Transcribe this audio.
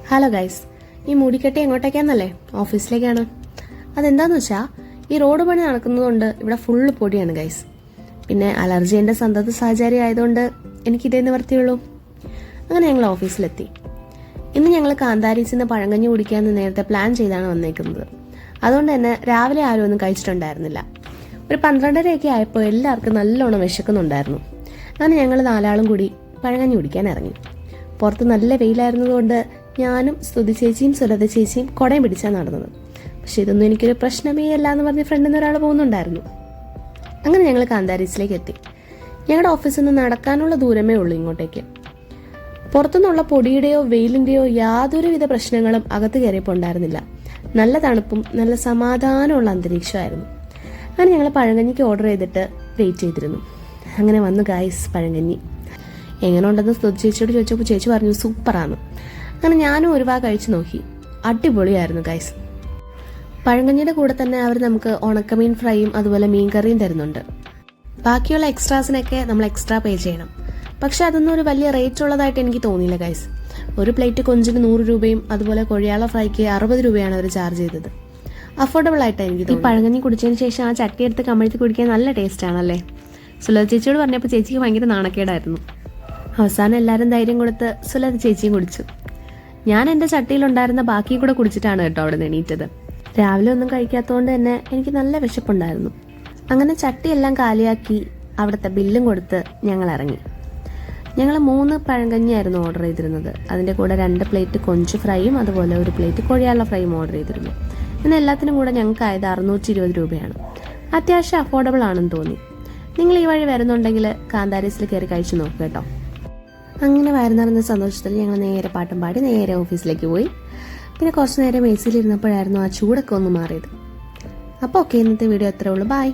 Hello guys, ഈ മുടിക്കെട്ടി എങ്ങോട്ടേക്കാന്നല്ലേ? ഓഫീസിലേക്കാണ്. അതെന്താന്ന് വെച്ചാൽ ഈ റോഡ് പണി നടക്കുന്നതുകൊണ്ട് ഇവിടെ ഫുള്ള് പൊടിയാണ് ഗൈസ്. പിന്നെ അലർജി എൻ്റെ സന്തത സാഹചര്യം ആയതുകൊണ്ട് എനിക്കിതേ നിവർത്തിയുള്ളൂ. അങ്ങനെ ഞങ്ങൾ ഓഫീസിലെത്തി. ഇന്ന് ഞങ്ങൾ കാന്താരീസിൽ നിന്ന് പഴങ്കഞ്ഞി കുടിക്കാമെന്ന് നേരത്തെ പ്ലാൻ ചെയ്താണ് വന്നേക്കുന്നത്. അതുകൊണ്ട് തന്നെ രാവിലെ ആരും ഒന്നും കഴിച്ചിട്ടുണ്ടായിരുന്നില്ല. ഒരു 12:30 ആയപ്പോൾ എല്ലാവർക്കും നല്ലോണം വിശക്കുന്നുണ്ടായിരുന്നു. അങ്ങനെ ഞങ്ങൾ 4 കൂടി പഴങ്കഞ്ഞി കുടിക്കാൻ ഇറങ്ങി. പുറത്ത് നല്ല വെയിലായിരുന്നതുകൊണ്ട് ഞാനും സ്തുതി ചേച്ചിയും സുലത ചേച്ചിയും കുടയും പിടിച്ചാണ് നടന്നത്. പക്ഷെ ഇതൊന്നും എനിക്കൊരു പ്രശ്നമേ അല്ല എന്ന് പറഞ്ഞ് ഫ്രണ്ടിൽ നിന്ന് ഒരാൾ പോകുന്നുണ്ടായിരുന്നു. അങ്ങനെ ഞങ്ങൾ കാന്താരീസിലേക്ക് എത്തി. ഞങ്ങളുടെ ഓഫീസിൽ നിന്ന് നടക്കാനുള്ള ദൂരമേ ഉള്ളൂ ഇങ്ങോട്ടേക്ക്. പുറത്തുനിന്നുള്ള പൊടിയുടെയോ വെയിലിൻ്റെയോ യാതൊരുവിധ പ്രശ്നങ്ങളും അകത്ത് കയറിയപ്പോൾ ഉണ്ടായിരുന്നില്ല. നല്ല തണുപ്പും നല്ല സമാധാനമുള്ള അന്തരീക്ഷമായിരുന്നു. അങ്ങനെ ഞങ്ങൾ പഴങ്കഞ്ഞിക്ക് ഓർഡർ ചെയ്തിട്ട് വെയിറ്റ് ചെയ്തിരുന്നു. അങ്ങനെ വന്നു ഗായ്സ് പഴങ്കഞ്ഞി. എങ്ങനെ ഉണ്ടെന്ന് സ്തുതി ചേച്ചിയോട് ചോദിച്ചപ്പോൾ ചേച്ചി പറഞ്ഞു സൂപ്പറാണ്. അങ്ങനെ ഞാനും ഒരു ഭാഗം കഴിച്ചു നോക്കി. അടിപൊളിയായിരുന്നു ഗൈസ്. പഴങ്കഞ്ഞിയുടെ കൂടെ തന്നെ അവർ നമുക്ക് ഉണക്കമീൻ ഫ്രൈയും അതുപോലെ മീൻ കറിയും തരുന്നുണ്ട്. ബാക്കിയുള്ള എക്സ്ട്രാസിനൊക്കെ നമ്മൾ എക്സ്ട്രാ പേ ചെയ്യണം. പക്ഷെ അതൊന്നും ഒരു വലിയ റേറ്റ് ഉള്ളതായിട്ട് എനിക്ക് തോന്നിയില്ല ഗൈസ്. ഒരു പ്ലേറ്റ് കൊഞ്ചിന് 100 രൂപയും അതുപോലെ കൊഴിയാള ഫ്രൈക്ക് 60 രൂപയാണ് അവർ ചാർജ് ചെയ്തത്. അഫോർഡബിൾ ആയിട്ടാണ് എനിക്ക് തോന്നി. ഈ പഴങ്കഞ്ഞി കുടിച്ചതിന് ശേഷം ആ ചട്ടി എടുത്ത് കമഴ്ത്തി കുടിക്കാൻ നല്ല ടേസ്റ്റ് ആണല്ലേ? സുലത ചേച്ചിയോട് പറഞ്ഞപ്പോൾ ചേച്ചിക്ക് ഭയങ്കര നാണക്കേടായിരുന്നു. അവസാനം എല്ലാവരും ധൈര്യം കൊടുത്ത് സുലത ചേച്ചിയും കുടിച്ചു. ഞാൻ എൻ്റെ ചട്ടിയിലുണ്ടായിരുന്ന ബാക്കി കൂടെ കുടിച്ചിട്ടാണ് കേട്ടോ അവിടെ നിന്ന് എണീറ്റത്. രാവിലെ ഒന്നും കഴിക്കാത്തതുകൊണ്ട് തന്നെ എനിക്ക് നല്ല വിശപ്പുണ്ടായിരുന്നു. അങ്ങനെ ചട്ടിയെല്ലാം കാലിയാക്കി അവിടുത്തെ ബില്ലും കൊടുത്ത് ഞങ്ങൾ ഇറങ്ങി. ഞങ്ങൾ 3 പഴങ്കഞ്ഞിയായിരുന്നു ഓർഡർ ചെയ്തിരുന്നത്. അതിൻ്റെ കൂടെ 2 പ്ലേറ്റ് കൊഞ്ച് ഫ്രൈയും അതുപോലെ 1 പ്ലേറ്റ് കൊഴിയാള ഫ്രൈയും ഓർഡർ ചെയ്തിരുന്നു. പിന്നെ എല്ലാത്തിനും കൂടെ ഞങ്ങൾക്കായത് 620 രൂപയാണ്. അത്യാവശ്യം അഫോർഡബിൾ ആണെന്ന് തോന്നി. നിങ്ങൾ ഈ വഴി വരുന്നുണ്ടെങ്കിൽ കാന്താരീസിൽ കയറി കഴിച്ചു നോക്കുക കേട്ടോ. അങ്ങനെ വയറുനിറഞ്ഞ സന്തോഷത്തിൽ ഞങ്ങൾ നേരെ പാട്ടും പാടി നേരെ ഓഫീസിലേക്ക് പോയി. പിന്നെ കുറച്ച് നേരം AC-ലിരുന്നപ്പോഴായിരുന്നു ആ ചൂടൊക്കെ ഒന്ന് മാറിയത്. അപ്പോൾ ഓക്കെ, ഇന്നത്തെ വീഡിയോ അത്രേ ഉള്ളൂ. ബൈ.